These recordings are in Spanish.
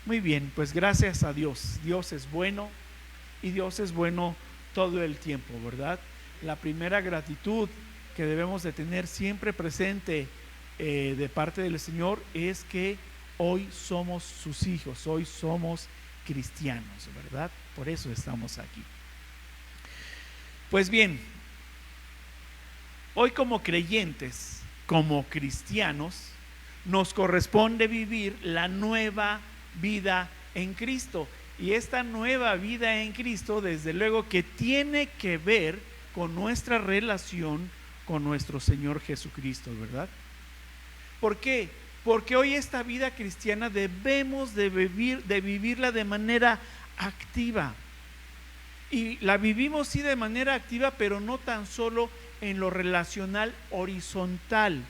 Muy bien, pues gracias a Dios. Dios es bueno y Dios es bueno todo el tiempo, ¿verdad? La primera gratitud que debemos de tener siempre presente de parte del Señor es que hoy somos sus hijos, hoy somos cristianos, ¿verdad? Por eso estamos aquí. Pues bien, hoy como creyentes, como cristianos, nos corresponde vivir la nueva vida en Cristo. Y esta nueva vida en Cristo, desde luego que tiene que ver con nuestra relación con nuestro Señor Jesucristo, ¿verdad? ¿Por qué? Porque hoy esta vida cristiana debemos de vivirla de manera activa. Y la vivimos sí de manera activa, pero no tan solo en lo relacional horizontal,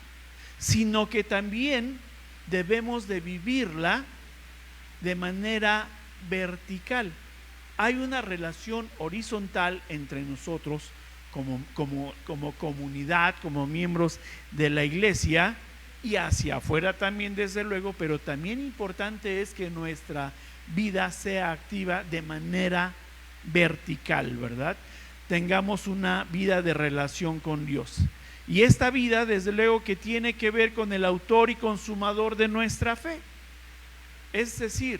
sino que también debemos de vivirla de manera vertical. Hay una relación horizontal entre nosotros como comunidad, como miembros de la iglesia, y hacia afuera también, desde luego, pero también importante es que nuestra vida sea activa de manera vertical, ¿verdad? Tengamos una vida de relación con Dios. Y esta vida, desde luego, que tiene que ver con el autor y consumador de nuestra fe. Es decir,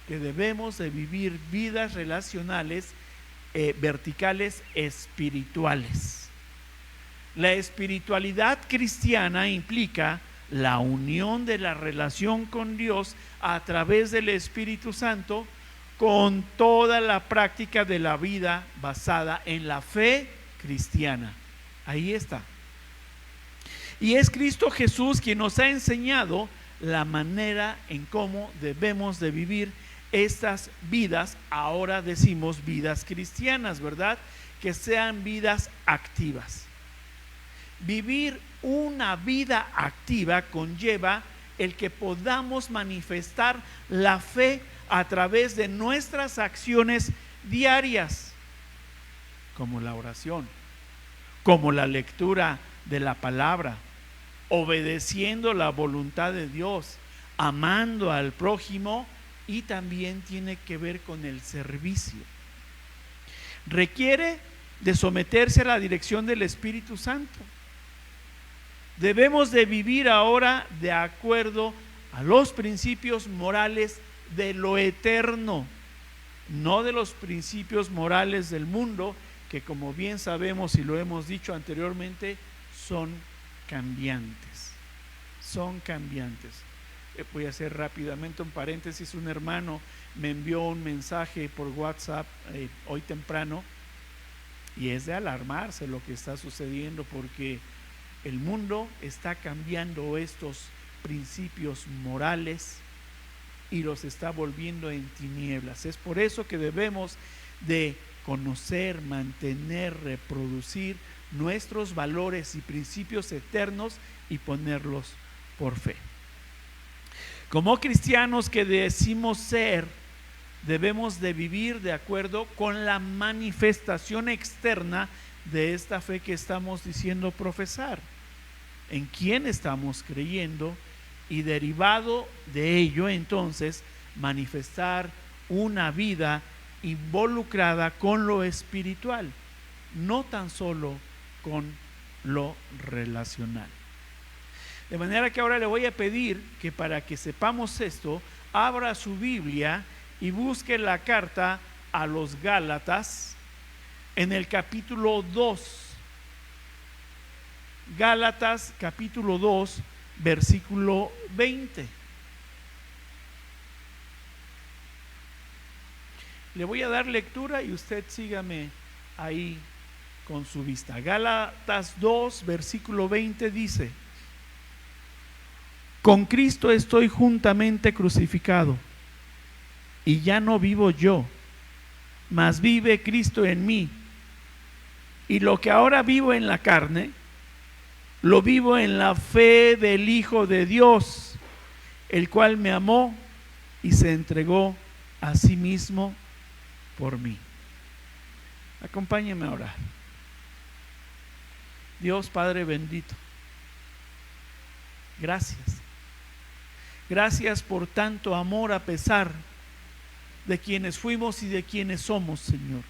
que debemos de vivir vidas relacionales verticales espirituales. La espiritualidad cristiana implica la unión de la relación con Dios a través del Espíritu Santo con toda la práctica de la vida basada en la fe cristiana. Ahí está. Y es Cristo Jesús quien nos ha enseñado la manera en cómo debemos de vivir estas vidas. Ahora decimos vidas cristianas, ¿verdad? Que sean vidas activas. Vivir una vida activa conlleva el que podamos manifestar la fe a través de nuestras acciones diarias, como la oración, como la lectura de la palabra, obedeciendo la voluntad de Dios, amando al prójimo, y también tiene que ver con el servicio. Requiere de someterse a la dirección del Espíritu Santo. Debemos de vivir ahora de acuerdo a los principios morales de lo eterno, no de los principios morales del mundo, que como bien sabemos y lo hemos dicho anteriormente, son cambiantes. Son cambiantes. Voy a hacer rápidamente un paréntesis. Un hermano me envió un mensaje por WhatsApp hoy temprano, y es de alarmarse lo que está sucediendo, porque el mundo está cambiando estos principios morales y los está volviendo en tinieblas. Es por eso que debemos de conocer, mantener, reproducir nuestros valores y principios eternos y ponerlos por fe. Como cristianos que decimos ser, debemos de vivir de acuerdo con la manifestación externa de esta fe que estamos diciendo profesar, en quién estamos creyendo, y derivado de ello entonces manifestar una vida involucrada con lo espiritual, no tan solo con lo relacional. De manera que ahora le voy a pedir que, para que sepamos esto, abra su Biblia y busque la carta a los Gálatas en el capítulo 2. Gálatas capítulo 2, versículo 20. Le voy a dar lectura y usted sígame ahí con su vista. Gálatas 2, versículo 20 dice: con Cristo estoy juntamente crucificado, y ya no vivo yo, mas vive Cristo en mí. Y lo que ahora vivo en la carne, lo vivo en la fe del Hijo de Dios, el cual me amó y se entregó a sí mismo por mí. Acompáñeme a orar. Dios Padre bendito, gracias. Gracias por tanto amor a pesar de quienes fuimos y de quienes somos, Señor.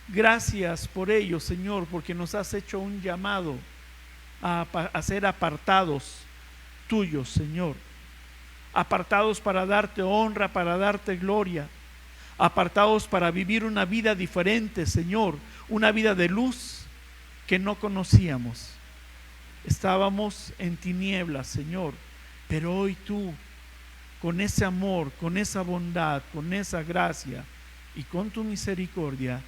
Gracias por ello, Señor, porque nos has hecho un llamado a ser apartados tuyos, Señor. Apartados para darte honra, para darte gloria. Apartados para vivir una vida diferente, Señor. Una vida de luz que no conocíamos. Estábamos en tinieblas, Señor, pero hoy tú, con ese amor, con esa bondad, con esa gracia y con tu misericordia,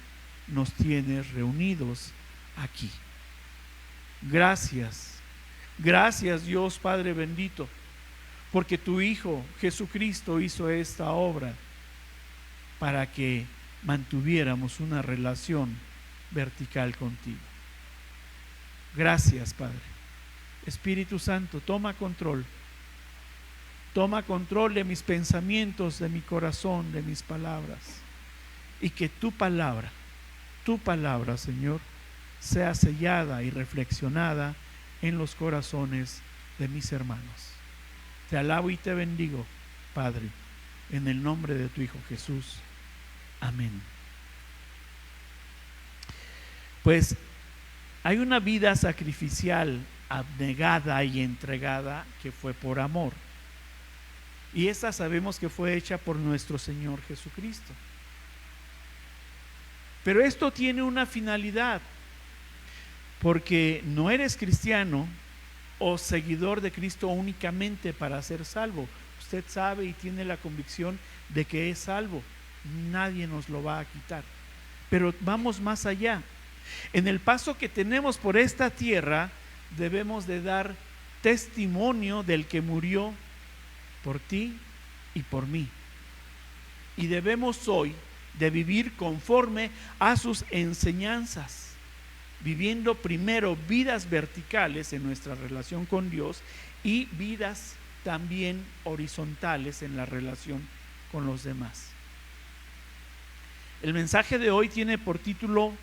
nos tienes reunidos aquí. Gracias, gracias Dios Padre bendito, porque tu Hijo Jesucristo hizo esta obra para que mantuviéramos una relación vertical contigo. Gracias, Padre. Espíritu Santo, toma control de mis pensamientos, de mi corazón, de mis palabras, y que tu palabra, Señor, sea sellada y reflexionada en los corazones de mis hermanos. Te alabo y te bendigo, Padre, en el nombre de tu Hijo Jesús. Amén. Pues hay una vida sacrificial, abnegada y entregada, que fue por amor. Y esa sabemos que fue hecha por nuestro Señor Jesucristo. Pero esto tiene una finalidad, porque no eres cristiano o seguidor de Cristo únicamente para ser salvo. Usted sabe y tiene la convicción de que es salvo. Nadie nos lo va a quitar. Pero vamos más allá. En el paso que tenemos por esta tierra, debemos de dar testimonio del que murió por ti y por mí. Y debemos hoy de vivir conforme a sus enseñanzas, viviendo primero vidas verticales en nuestra relación con Dios y vidas también horizontales en la relación con los demás. El mensaje de hoy tiene por título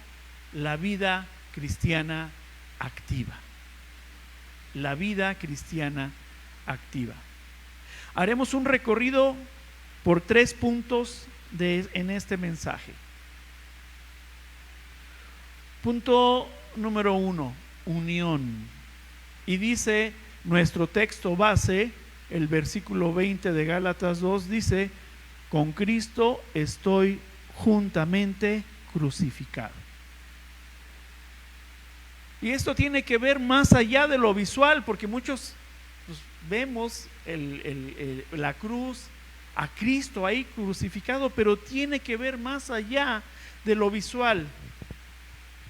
La vida cristiana activa. La vida cristiana activa. Haremos un recorrido por 3 puntos en este mensaje. Punto número 1, unión. Y dice nuestro texto base, el versículo 20 de Gálatas 2, dice: con Cristo estoy juntamente crucificado. Y esto tiene que ver más allá de lo visual, porque muchos pues, vemos la cruz, a Cristo ahí crucificado, pero tiene que ver más allá de lo visual.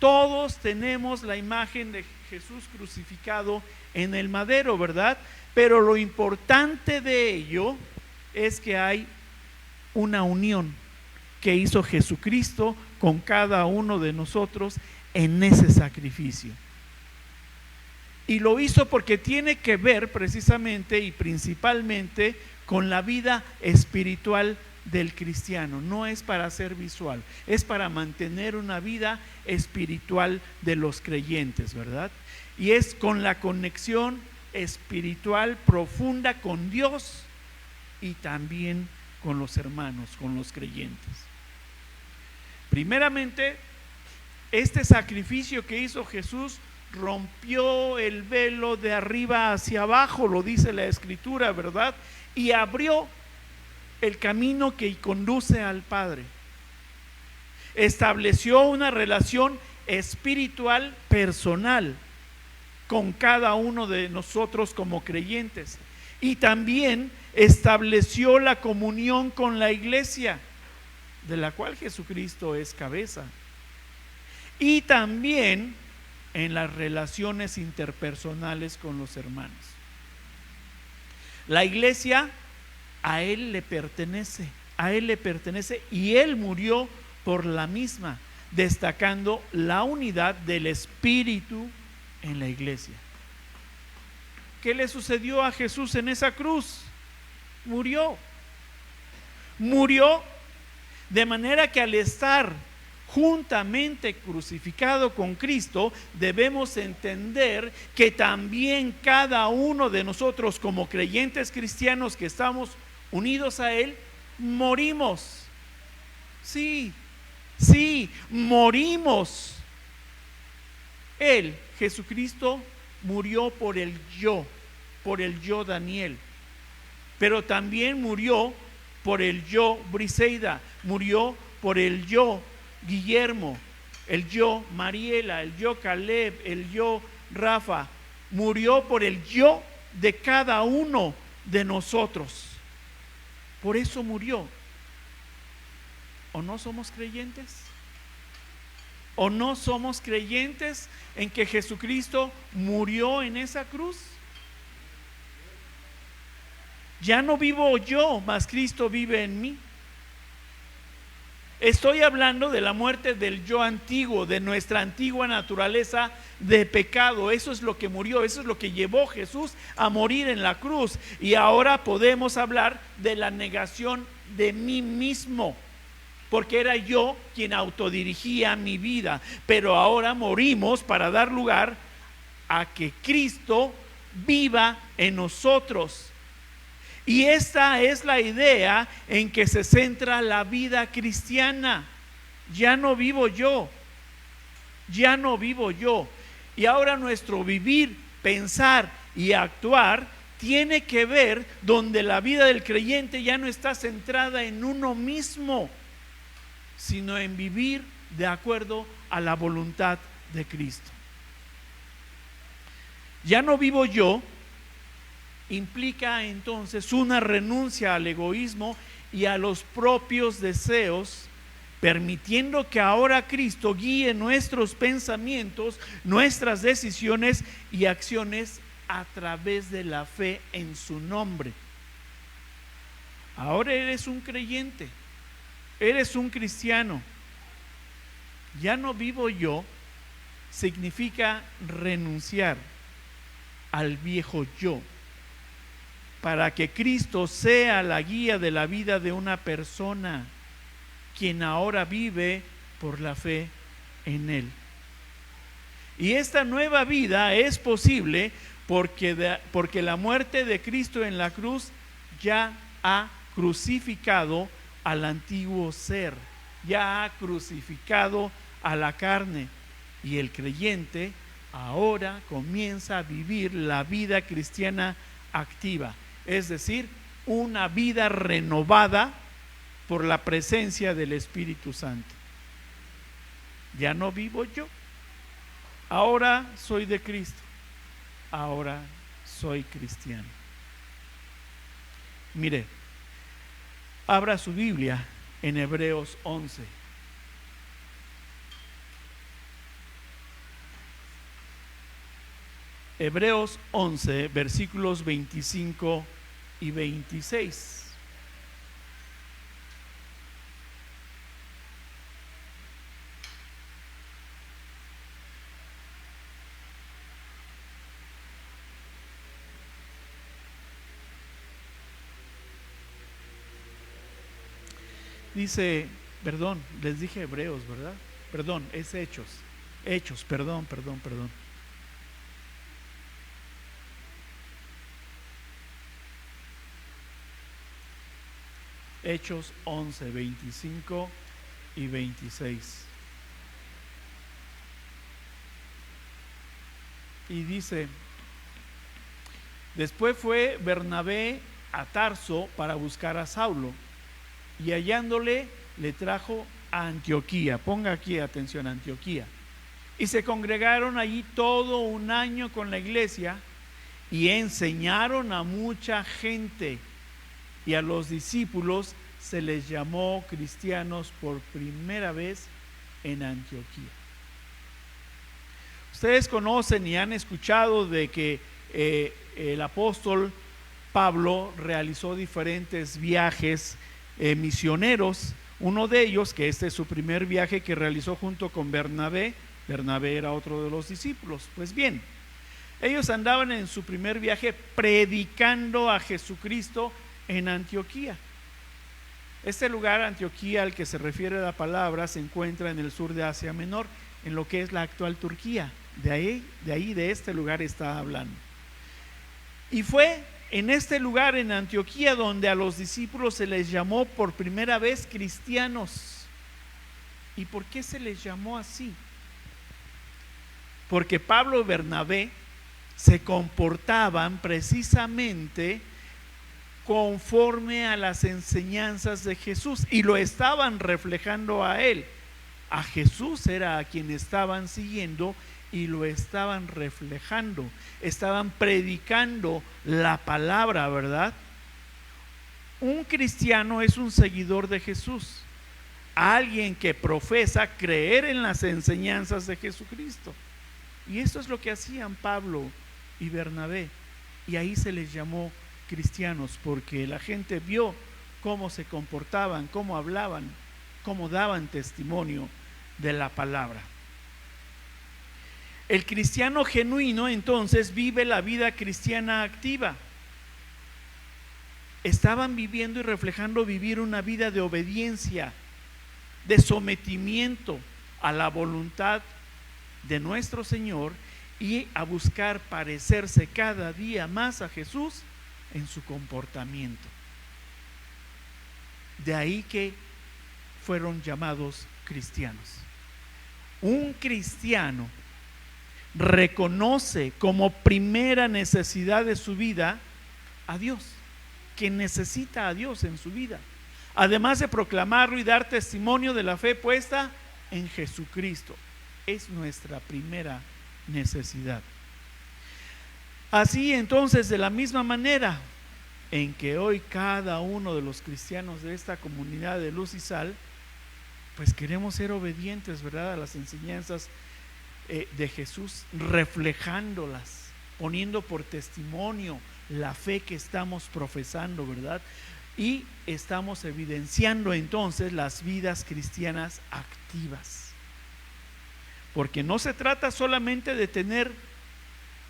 Todos tenemos la imagen de Jesús crucificado en el madero, ¿verdad? Pero lo importante de ello es que hay una unión que hizo Jesucristo con cada uno de nosotros en ese sacrificio. Y lo hizo porque tiene que ver precisamente y principalmente con la vida espiritual del cristiano. No es para ser visual, es para mantener una vida espiritual de los creyentes, ¿verdad? Y es con la conexión espiritual profunda con Dios y también con los hermanos, con los creyentes. Primeramente, este sacrificio que hizo Jesús rompió el velo de arriba hacia abajo, lo dice la Escritura, ¿verdad? Y abrió el camino que conduce al Padre. Estableció una relación espiritual personal con cada uno de nosotros como creyentes. Y también estableció la comunión con la iglesia, de la cual Jesucristo es cabeza. Y también en las relaciones interpersonales con los hermanos. La iglesia a Él le pertenece, y Él murió por la misma, destacando la unidad del Espíritu en la iglesia. ¿Qué le sucedió a Jesús en esa cruz? Murió de manera que al estar juntamente crucificado con Cristo, debemos entender que también cada uno de nosotros como creyentes cristianos que estamos unidos a Él, morimos. Sí, sí, morimos. Él, Jesucristo, murió por el yo Daniel, pero también murió por el yo Briseida, murió por el yo Guillermo, el yo Mariela, el yo Caleb, el yo Rafa, murió por el yo de cada uno de nosotros. Por eso murió. ¿O no somos creyentes? ¿O no somos creyentes en que Jesucristo murió en esa cruz? Ya no vivo yo, mas Cristo vive en mí. Estoy hablando de la muerte del yo antiguo, de nuestra antigua naturaleza de pecado. Eso es lo que murió, eso es lo que llevó Jesús a morir en la cruz. Y ahora podemos hablar de la negación de mí mismo, porque era yo quien autodirigía mi vida. Pero ahora morimos para dar lugar a que Cristo viva en nosotros. Y esta es la idea en que se centra la vida cristiana. Ya no vivo yo, ya no vivo yo. Y ahora nuestro vivir, pensar y actuar tiene que ver donde la vida del creyente ya no está centrada en uno mismo, sino en vivir de acuerdo a la voluntad de Cristo. Ya no vivo yo implica entonces una renuncia al egoísmo y a los propios deseos, permitiendo que ahora Cristo guíe nuestros pensamientos, nuestras decisiones y acciones a través de la fe en su nombre. Ahora eres un creyente, eres un cristiano. Ya no vivo yo significa renunciar al viejo yo, para que Cristo sea la guía de la vida de una persona, quien ahora vive por la fe en Él. Y esta nueva vida es posible porque la muerte de Cristo en la cruz ya ha crucificado al antiguo ser, ya ha crucificado a la carne, y el creyente ahora comienza a vivir la vida cristiana activa. Es decir, una vida renovada por la presencia del Espíritu Santo. Ya no vivo yo, ahora soy de Cristo, ahora soy cristiano. Mire, abra su Biblia en Hebreos 11. Hebreos 11, versículos 25 y 26. Dice, perdón, les dije Hebreos, ¿verdad? Perdón, es Hechos. Hechos, perdón. Hechos 11, 25 y 26. Y dice, después fue Bernabé a Tarso para buscar a Saulo, y hallándole le trajo a Antioquía. Ponga aquí atención, Antioquía. Y se congregaron allí todo un año con la iglesia y enseñaron a mucha gente. Y a los discípulos se les llamó cristianos por primera vez en Antioquía. Ustedes conocen y han escuchado de que el apóstol Pablo realizó diferentes viajes misioneros. Uno de ellos, que este es su primer viaje que realizó junto con Bernabé. Bernabé era otro de los discípulos. Pues bien, ellos andaban en su primer viaje predicando a Jesucristo en Antioquía. Este lugar, Antioquía, al que se refiere la palabra, se encuentra en el sur de Asia Menor, en lo que es la actual Turquía. De este lugar está hablando. Y fue en este lugar, en Antioquía, donde a los discípulos se les llamó por primera vez cristianos. ¿Y por qué se les llamó así? Porque Pablo y Bernabé se comportaban precisamente conforme a las enseñanzas de Jesús y lo estaban reflejando a él. A Jesús era a quien estaban siguiendo y lo estaban reflejando, estaban predicando la palabra, ¿verdad? Un cristiano es un seguidor de Jesús, alguien que profesa creer en las enseñanzas de Jesucristo. Y esto es lo que hacían Pablo y Bernabé, y ahí se les llamó cristianos, porque la gente vio cómo se comportaban, cómo hablaban, cómo daban testimonio de la palabra. El cristiano genuino entonces vive la vida cristiana activa. Estaban viviendo y reflejando vivir una vida de obediencia, de sometimiento a la voluntad de nuestro Señor y a buscar parecerse cada día más a Jesús en su comportamiento. De ahí que fueron llamados cristianos. Un cristiano reconoce como primera necesidad de su vida a Dios, que necesita a Dios en su vida, además de proclamarlo y dar testimonio de la fe puesta en Jesucristo. Es nuestra primera necesidad. Así entonces, de la misma manera en que hoy cada uno de los cristianos de esta comunidad de Luz y Sal, pues queremos ser obedientes, ¿verdad?, a las enseñanzas de Jesús, reflejándolas, poniendo por testimonio la fe que estamos profesando, ¿verdad? Y estamos evidenciando entonces las vidas cristianas activas. Porque no se trata solamente de tener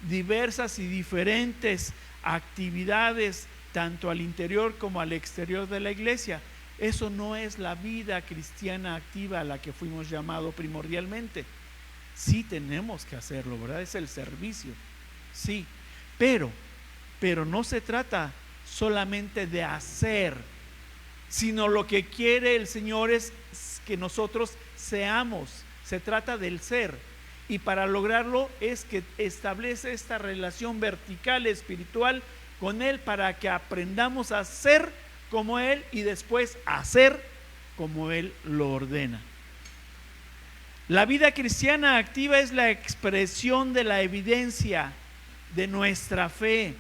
diversas y diferentes actividades tanto al interior como al exterior de la iglesia. Eso no es la vida cristiana activa a la que fuimos llamados primordialmente. Sí tenemos que hacerlo, ¿verdad? Es el servicio, sí, pero no se trata solamente de hacer, sino lo que quiere el Señor es que nosotros seamos. Se trata del ser, y para lograrlo es que establece esta relación vertical espiritual con Él, para que aprendamos a ser como Él y después a hacer como Él lo ordena. La vida cristiana activa es la expresión de la evidencia de nuestra fe,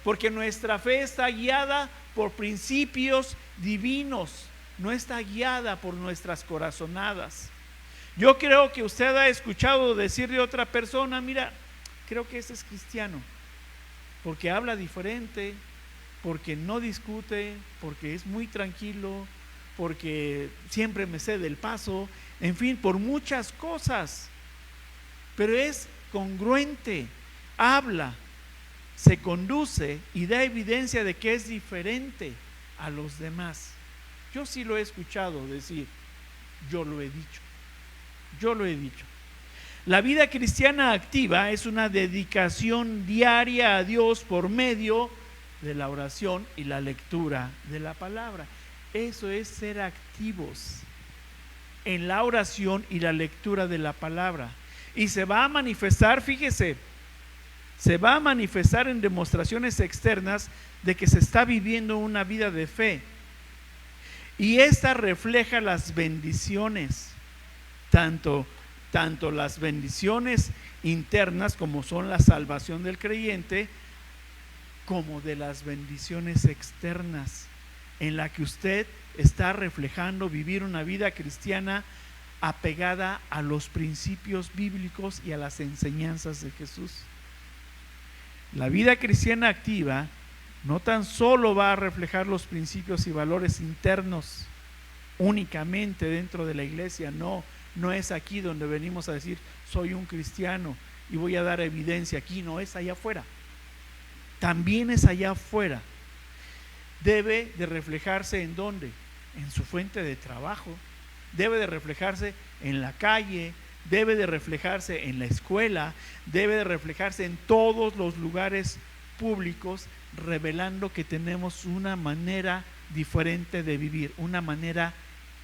porque nuestra fe está guiada por principios divinos, no está guiada por nuestras corazonadas. Yo creo que usted ha escuchado decir de otra persona: mira, creo que ese es cristiano, porque habla diferente, porque no discute, porque es muy tranquilo, porque siempre me cede el paso, en fin, por muchas cosas, pero es congruente, habla, se conduce y da evidencia de que es diferente a los demás. Yo sí lo he escuchado decir, yo lo he dicho. La vida cristiana activa es una dedicación diaria a Dios por medio de la oración y la lectura de la palabra. Eso es ser activos en la oración y la lectura de la palabra. Y se va a manifestar, fíjese, se va a manifestar en demostraciones externas de que se está viviendo una vida de fe. Y esta refleja las bendiciones, tanto las bendiciones internas, como son la salvación del creyente, como de las bendiciones externas, en la que usted está reflejando vivir una vida cristiana apegada a los principios bíblicos y a las enseñanzas de Jesús. La vida cristiana activa no tan solo va a reflejar los principios y valores internos únicamente dentro de la iglesia, no es aquí donde venimos a decir soy un cristiano y voy a dar evidencia aquí, no, es allá afuera. También es allá afuera. Debe de reflejarse ¿en dónde? En su fuente de trabajo, debe de reflejarse en la calle, debe de reflejarse en la escuela, debe de reflejarse en todos los lugares públicos revelando que tenemos una manera diferente de vivir, una manera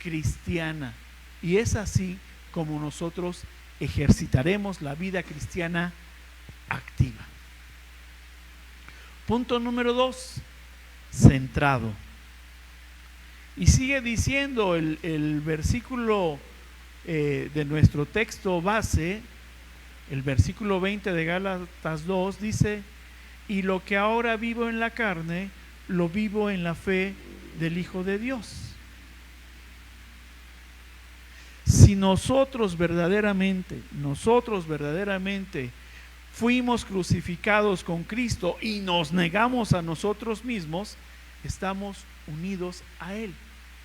cristiana. Y es así como nosotros ejercitaremos la vida cristiana activa. Punto número 2, centrado. Y sigue diciendo el versículo de nuestro texto base, el versículo 20 de Gálatas 2, dice: y lo que ahora vivo en la carne, lo vivo en la fe del Hijo de Dios. Si nosotros verdaderamente fuimos crucificados con Cristo y nos negamos a nosotros mismos, estamos unidos a Él.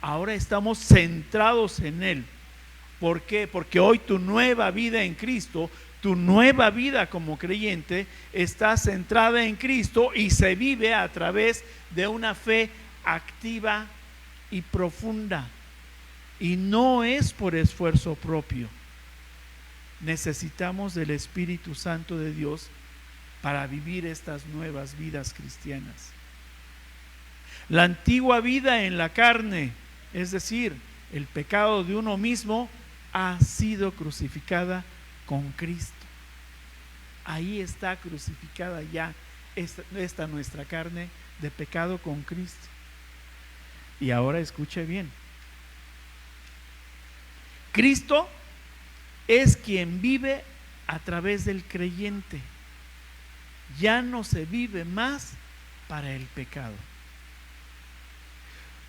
Ahora estamos centrados en Él. ¿Por qué? Porque hoy tu nueva vida en Cristo, tu nueva vida como creyente, está centrada en Cristo y se vive a través de una fe activa y profunda. Y no es por esfuerzo propio. Necesitamos del Espíritu Santo de Dios para vivir estas nuevas vidas cristianas. La antigua vida en la carne, es decir, el pecado de uno mismo, ha sido crucificada con Cristo. Ahí está crucificada ya esta nuestra carne de pecado con Cristo. Y ahora escuche bien. Cristo es quien vive a través del creyente. Ya no se vive más para el pecado.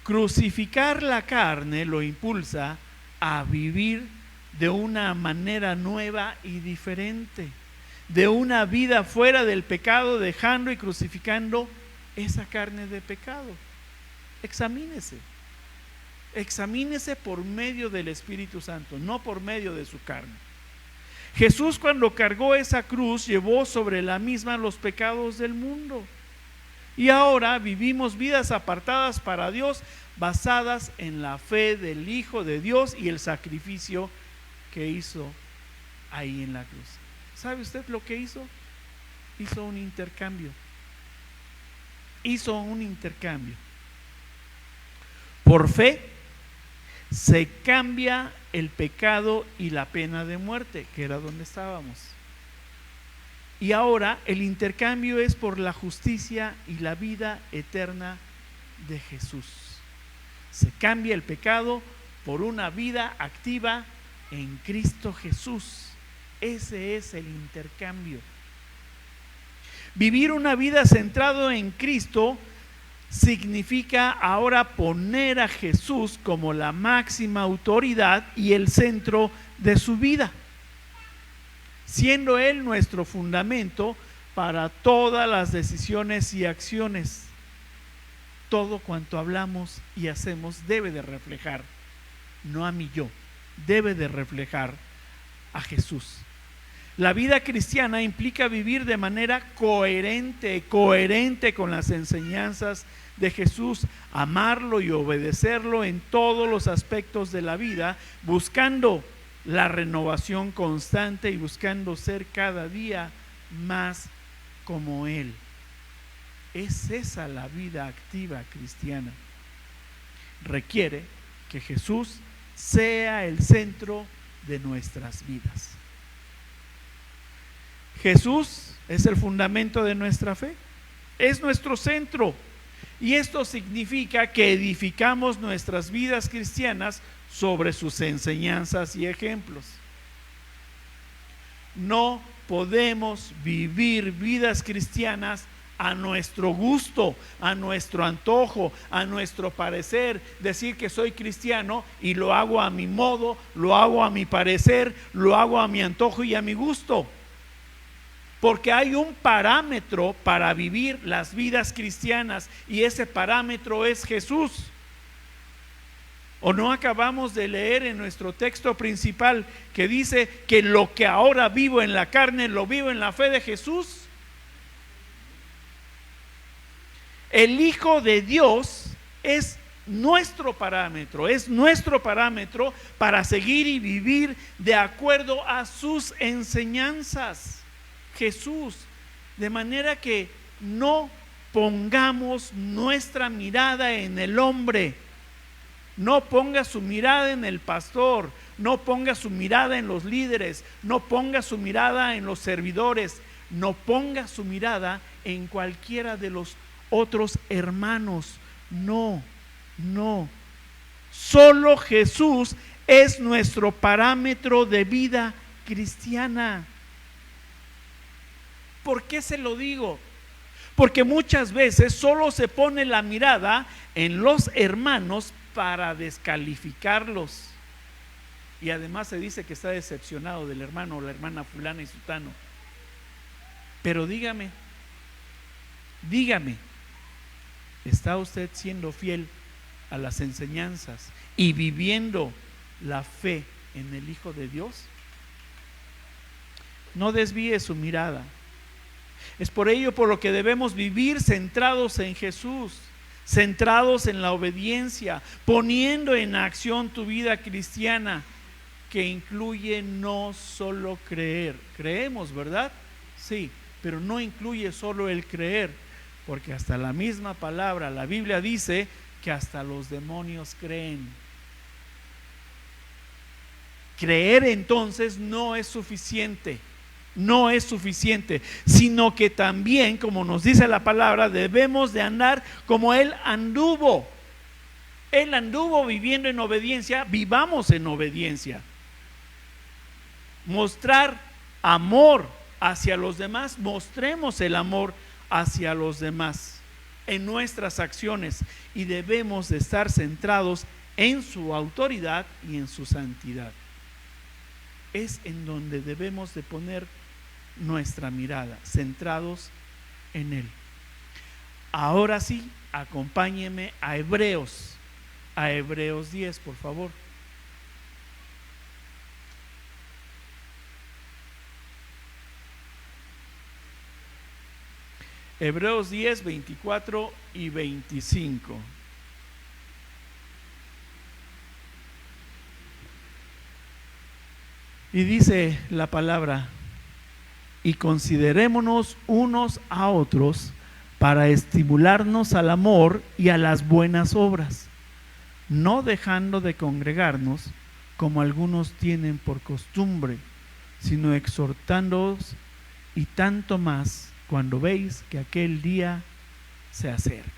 Crucificar la carne lo impulsa a vivir de una manera nueva y diferente, de una vida fuera del pecado, dejando y crucificando esa carne de pecado. Examínese por medio del Espíritu Santo, no por medio de su carne. Jesús, cuando cargó esa cruz, llevó sobre la misma los pecados del mundo. Y ahora vivimos vidas apartadas para Dios, basadas en la fe del Hijo de Dios y el sacrificio que hizo ahí en la cruz. ¿Sabe usted lo que hizo? Hizo un intercambio. Por fe se cambia el pecado y la pena de muerte, que era donde estábamos. Y ahora el intercambio es por la justicia y la vida eterna de Jesús. Se cambia el pecado por una vida activa en Cristo Jesús. Ese es el intercambio. Vivir una vida centrado en Cristo significa ahora poner a Jesús como la máxima autoridad y el centro de su vida, siendo Él nuestro fundamento para todas las decisiones y acciones. Todo cuanto hablamos y hacemos debe de reflejar, no a mi yo, debe de reflejar a Jesús. La vida cristiana implica vivir de manera coherente con las enseñanzas de Jesús, amarlo y obedecerlo en todos los aspectos de la vida, buscando la renovación constante y buscando ser cada día más como Él. Es esa la vida activa cristiana. Requiere que Jesús sea el centro de nuestras vidas. Jesús es el fundamento de nuestra fe, es nuestro centro, y esto significa que edificamos nuestras vidas cristianas sobre sus enseñanzas y ejemplos. No podemos vivir vidas cristianas a nuestro gusto, a nuestro antojo, a nuestro parecer, decir que soy cristiano y lo hago a mi modo, lo hago a mi parecer, lo hago a mi antojo y a mi gusto. Porque hay un parámetro para vivir las vidas cristianas y ese parámetro es Jesús. ¿O no acabamos de leer en nuestro texto principal que dice que lo que ahora vivo en la carne lo vivo en la fe de Jesús? El Hijo de Dios es nuestro parámetro para seguir y vivir de acuerdo a sus enseñanzas. Jesús, de manera que no pongamos nuestra mirada en el hombre. No ponga su mirada en el pastor, no ponga su mirada en los líderes, no ponga su mirada en los servidores, no ponga su mirada en cualquiera de los otros hermanos. No. Solo Jesús es nuestro parámetro de vida cristiana. ¿Por qué se lo digo? Porque muchas veces solo se pone la mirada en los hermanos para descalificarlos. Y además se dice que está decepcionado del hermano o la hermana fulana y sutano. Pero dígame, ¿está usted siendo fiel a las enseñanzas y viviendo la fe en el Hijo de Dios? No desvíe su mirada. Es por ello por lo que debemos vivir centrados en Jesús, centrados en la obediencia, poniendo en acción tu vida cristiana, que incluye no solo creer. Creemos, ¿verdad? Sí, pero no incluye solo el creer, porque hasta la misma palabra, la Biblia dice que hasta los demonios creen. Creer entonces no es suficiente, sino que también, como nos dice la palabra, debemos de andar como Él anduvo. Él anduvo viviendo en obediencia, vivamos en obediencia. Mostrar amor hacia los demás, mostremos el amor hacia los demás en nuestras acciones, y debemos de estar centrados en su autoridad y en su santidad. Es en donde debemos de poner nuestra mirada, centrados en Él. Ahora sí, acompáñeme a Hebreos 10, por favor. Hebreos 10, 24 y 25. Y dice la palabra: y considerémonos unos a otros para estimularnos al amor y a las buenas obras, no dejando de congregarnos como algunos tienen por costumbre, sino exhortándoos, y tanto más cuando veis que aquel día se acerca.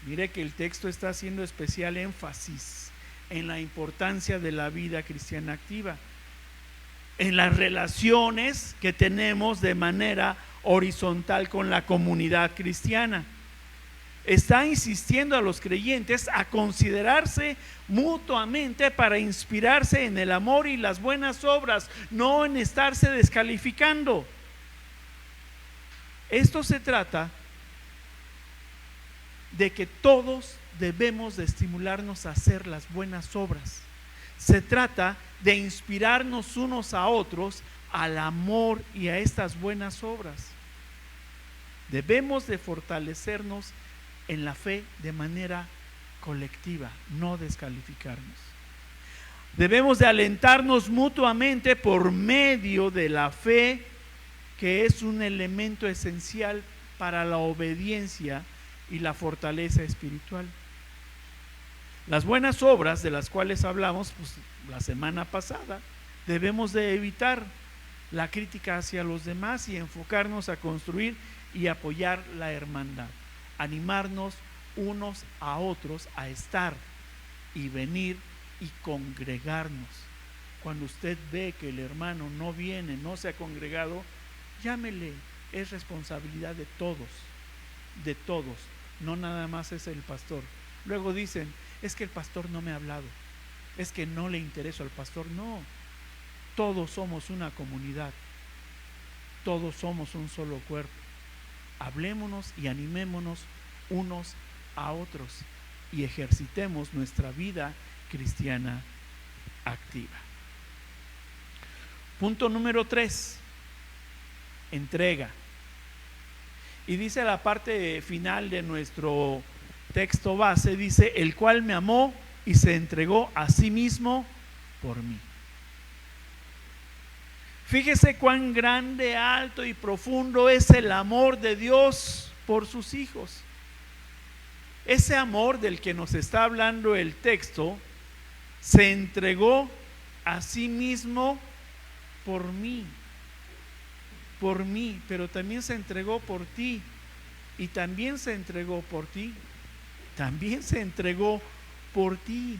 Mire que el texto está haciendo especial énfasis en la importancia de la vida cristiana activa, en las relaciones que tenemos de manera horizontal con la comunidad cristiana. Está insistiendo a los creyentes a considerarse mutuamente para inspirarse en el amor y las buenas obras, no en estarse descalificando. Esto se trata de que todos debemos de estimularnos a hacer las buenas obras. Se trata de inspirarnos unos a otros al amor y a estas buenas obras. Debemos de fortalecernos en la fe de manera colectiva, no descalificarnos. Debemos de alentarnos mutuamente por medio de la fe, que es un elemento esencial para la obediencia y la fortaleza espiritual. Las buenas obras de las cuales hablamos la semana pasada, debemos de evitar la crítica hacia los demás y enfocarnos a construir y apoyar la hermandad, animarnos unos a otros a estar y venir y congregarnos. Cuando usted ve que el hermano no viene, no se ha congregado, llámele. Es responsabilidad de todos, no nada más es el pastor. Luego dicen: es que el pastor no me ha hablado, es que no le intereso al pastor. No, todos somos una comunidad, todos somos un solo cuerpo. Hablémonos y animémonos unos a otros y ejercitemos nuestra vida cristiana activa. Punto número 3, entrega. Y dice la parte final de nuestro texto base, dice: el cual me amó y se entregó a sí mismo por mí. Fíjese cuán grande, alto y profundo es el amor de Dios por sus hijos. Ese amor del que nos está hablando el texto se entregó a sí mismo por mí, pero también se entregó por ti, y también se entregó por ti, también se entregó por ti.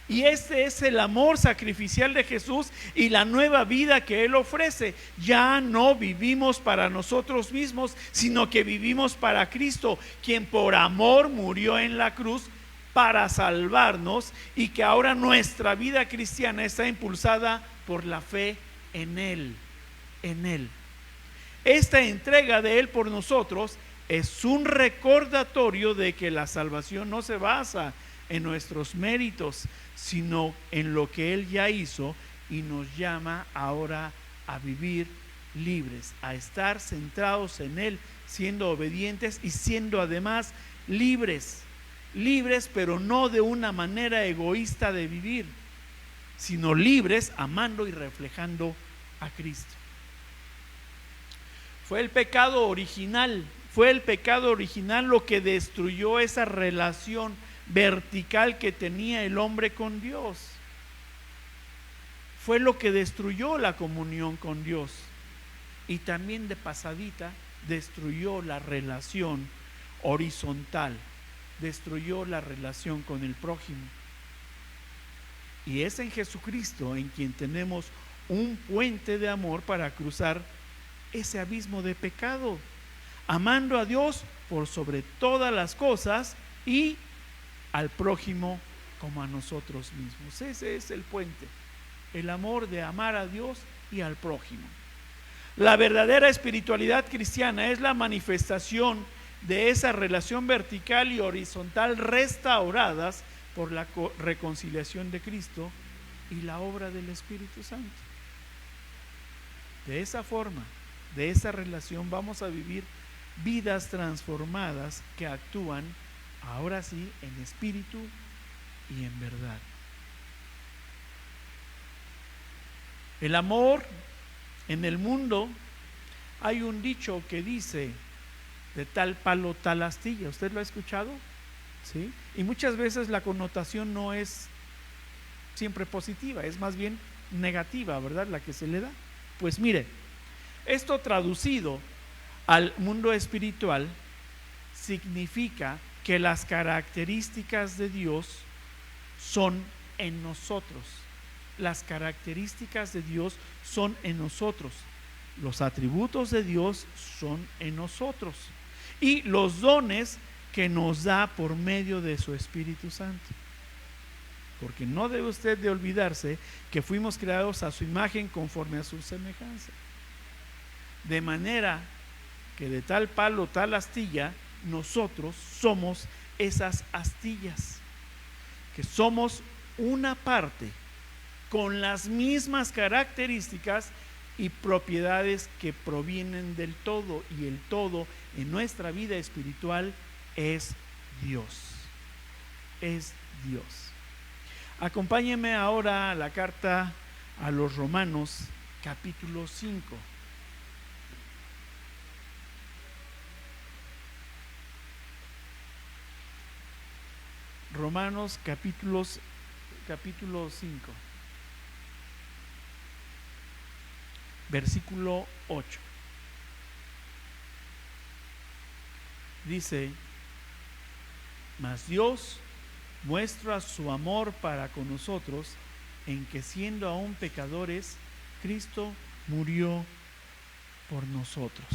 Y este es el amor sacrificial de Jesús y la nueva vida que Él ofrece. Ya no vivimos para nosotros mismos, sino que vivimos para Cristo, quien por amor murió en la cruz para salvarnos, y que ahora nuestra vida cristiana está impulsada por la fe en Él, en Él. Esta entrega de Él por nosotros es un recordatorio de que la salvación no se basa en nuestros méritos, sino en lo que Él ya hizo, y nos llama ahora a vivir libres, a estar centrados en Él, siendo obedientes y siendo además libres, pero no de una manera egoísta de vivir, sino libres amando y reflejando a Cristo. Fue el pecado original lo que destruyó esa relación vertical que tenía el hombre con Dios. Fue lo que destruyó la comunión con Dios, y también de pasadita destruyó la relación horizontal, destruyó la relación con el prójimo. Y es en Jesucristo en quien tenemos un puente de amor para cruzar ese abismo de pecado, amando a Dios por sobre todas las cosas y al prójimo como a nosotros mismos. Ese es el puente, el amor de amar a Dios y al prójimo. La verdadera espiritualidad cristiana es la manifestación de esa relación vertical y horizontal restauradas por la reconciliación de Cristo y la obra del Espíritu Santo. De esa forma, de esa relación, vamos a vivir vidas transformadas que actúan ahora sí en espíritu y en verdad. El amor en el mundo, hay un dicho que dice: de tal palo tal astilla. ¿Usted lo ha escuchado? ¿Sí? Y muchas veces la connotación no es siempre positiva, es más bien negativa, ¿verdad? La que se le da. Pues mire, esto traducido al mundo espiritual significa que las características de Dios son en nosotros. Las características de Dios son en nosotros. Los atributos de Dios son en nosotros. Y los dones que nos da por medio de su Espíritu Santo. Porque no debe usted de olvidarse que fuimos creados a su imagen conforme a su semejanza. De manera que de tal palo tal astilla, nosotros somos esas astillas, que somos una parte con las mismas características y propiedades que provienen del todo, y el todo en nuestra vida espiritual es Dios. Es Dios. Acompáñenme ahora a la carta a los Romanos, capítulo 5. Romanos capítulo 5, versículo 8. Dice: mas Dios muestra su amor para con nosotros en que, siendo aún pecadores, Cristo murió por nosotros.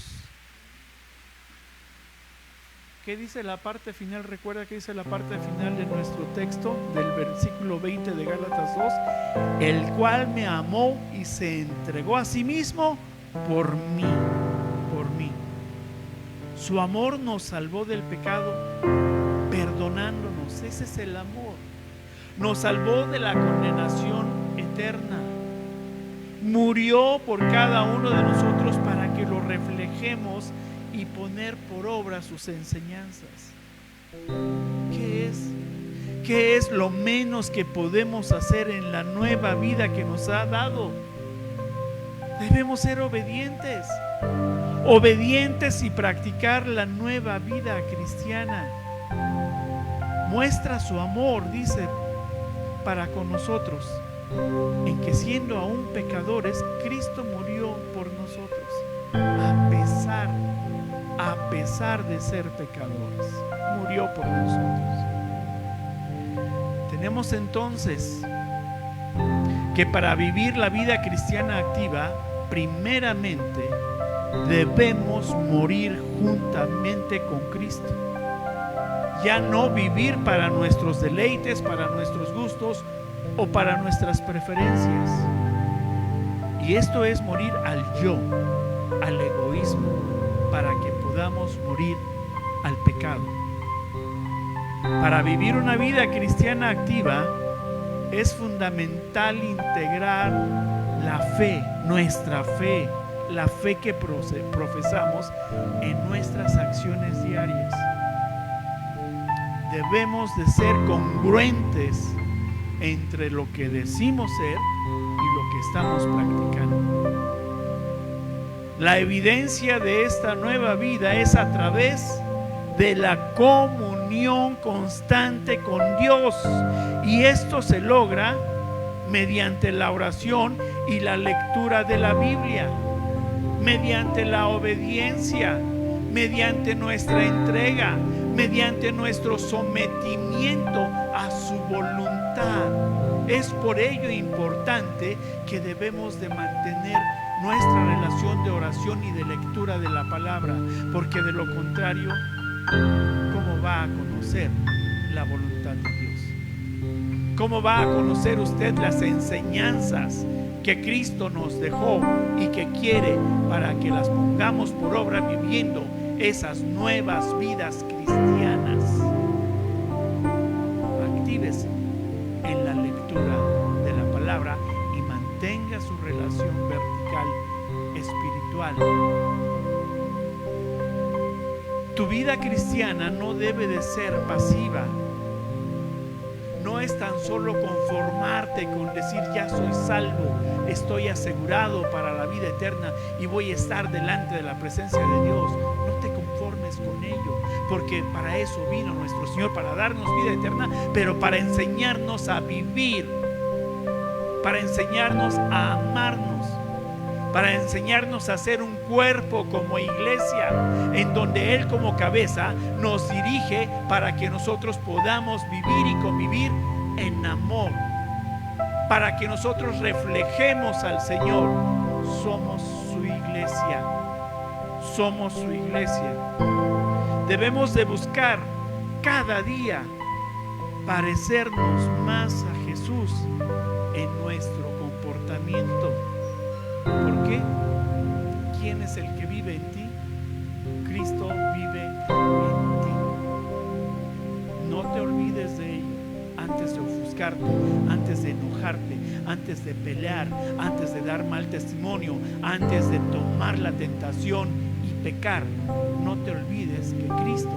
¿Qué dice la parte final? Recuerda que dice la parte final de nuestro texto, del versículo 20 de Gálatas 2: el cual me amó y se entregó a sí mismo por mí, por mí. Su amor nos salvó del pecado, perdonándonos. Ese es el amor. Nos salvó de la condenación eterna. Murió por cada uno de nosotros para que lo reflejemos y poner por obra sus enseñanzas. ¿Qué es lo menos que podemos hacer en la nueva vida que nos ha dado? Debemos ser obedientes, obedientes y practicar la nueva vida cristiana. Muestra su amor, dice, para con nosotros, en que siendo aún pecadores, Cristo murió por nosotros, a pesar de ser pecadores, murió por nosotros. Tenemos entonces que para vivir la vida cristiana activa, primeramente debemos morir juntamente con Cristo. Ya no vivir para nuestros deleites, para nuestros gustos o para nuestras preferencias. Y esto es morir al yo, al egoísmo, para que podamos morir al pecado. Para vivir una vida cristiana activa es fundamental integrar la fe, nuestra fe, la fe que profesamos en nuestras acciones diarias. Debemos de ser congruentes entre lo que decimos ser y lo que estamos practicando. La evidencia de esta nueva vida es a través de la comunión constante con Dios, y esto se logra mediante la oración y la lectura de la Biblia, mediante la obediencia, mediante nuestra entrega, mediante nuestro sometimiento a su voluntad. Es por ello importante que debemos de mantener nuestra relación de oración y de lectura de la palabra, porque de lo contrario, ¿cómo va a conocer la voluntad de Dios? ¿Cómo va a conocer usted las enseñanzas que Cristo nos dejó y que quiere para que las pongamos por obra viviendo esas nuevas vidas cristianas? Actívese en la lectura de la palabra y mantenga su relación vertical espiritual. Tu vida cristiana no debe de ser pasiva. No es tan solo conformarte con decir ya soy salvo, estoy asegurado para la vida eterna y voy a estar delante de la presencia de Dios. No te conformes con ello, porque para eso vino nuestro Señor, para darnos vida eterna, pero para enseñarnos a vivir, para enseñarnos a amarnos, para enseñarnos a ser un cuerpo como iglesia, en donde Él como cabeza nos dirige para que nosotros podamos vivir y convivir en amor, para que nosotros reflejemos al Señor. Somos su iglesia, somos su iglesia. Debemos de buscar cada día parecernos más a Jesús en nuestro comportamiento. ¿Por qué? ¿Quién es el que vive en ti? Cristo vive en ti. No te olvides de ello antes de ofuscarte, antes de enojarte, antes de pelear, antes de dar mal testimonio, antes de tomar la tentación y pecar. No te olvides que Cristo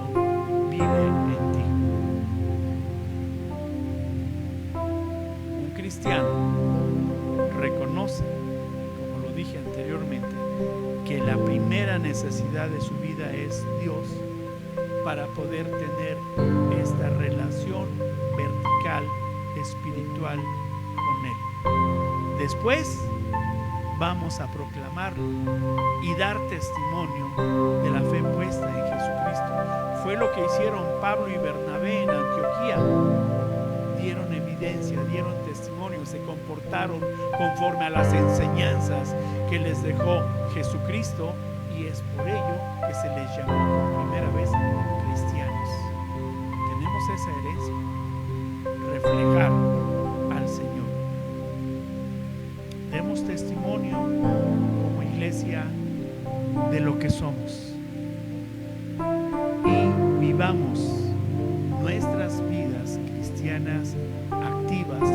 vive en ti. Un cristiano reconoce, dije anteriormente, que la primera necesidad de su vida es Dios, para poder tener esta relación vertical, espiritual con Él. Después vamos a proclamarlo y dar testimonio de la fe puesta en Jesucristo. Fue lo que hicieron Pablo y Bernabé en Antioquía. Dieron evidencia, dieron testimonio, se comportaron conforme a las enseñanzas que les dejó Jesucristo, y es por ello que se les llamó por primera vez cristianos. Tenemos esa herencia, reflejar al Señor. Demos testimonio como iglesia de lo que somos y vivamos nuestras vidas cristianas activas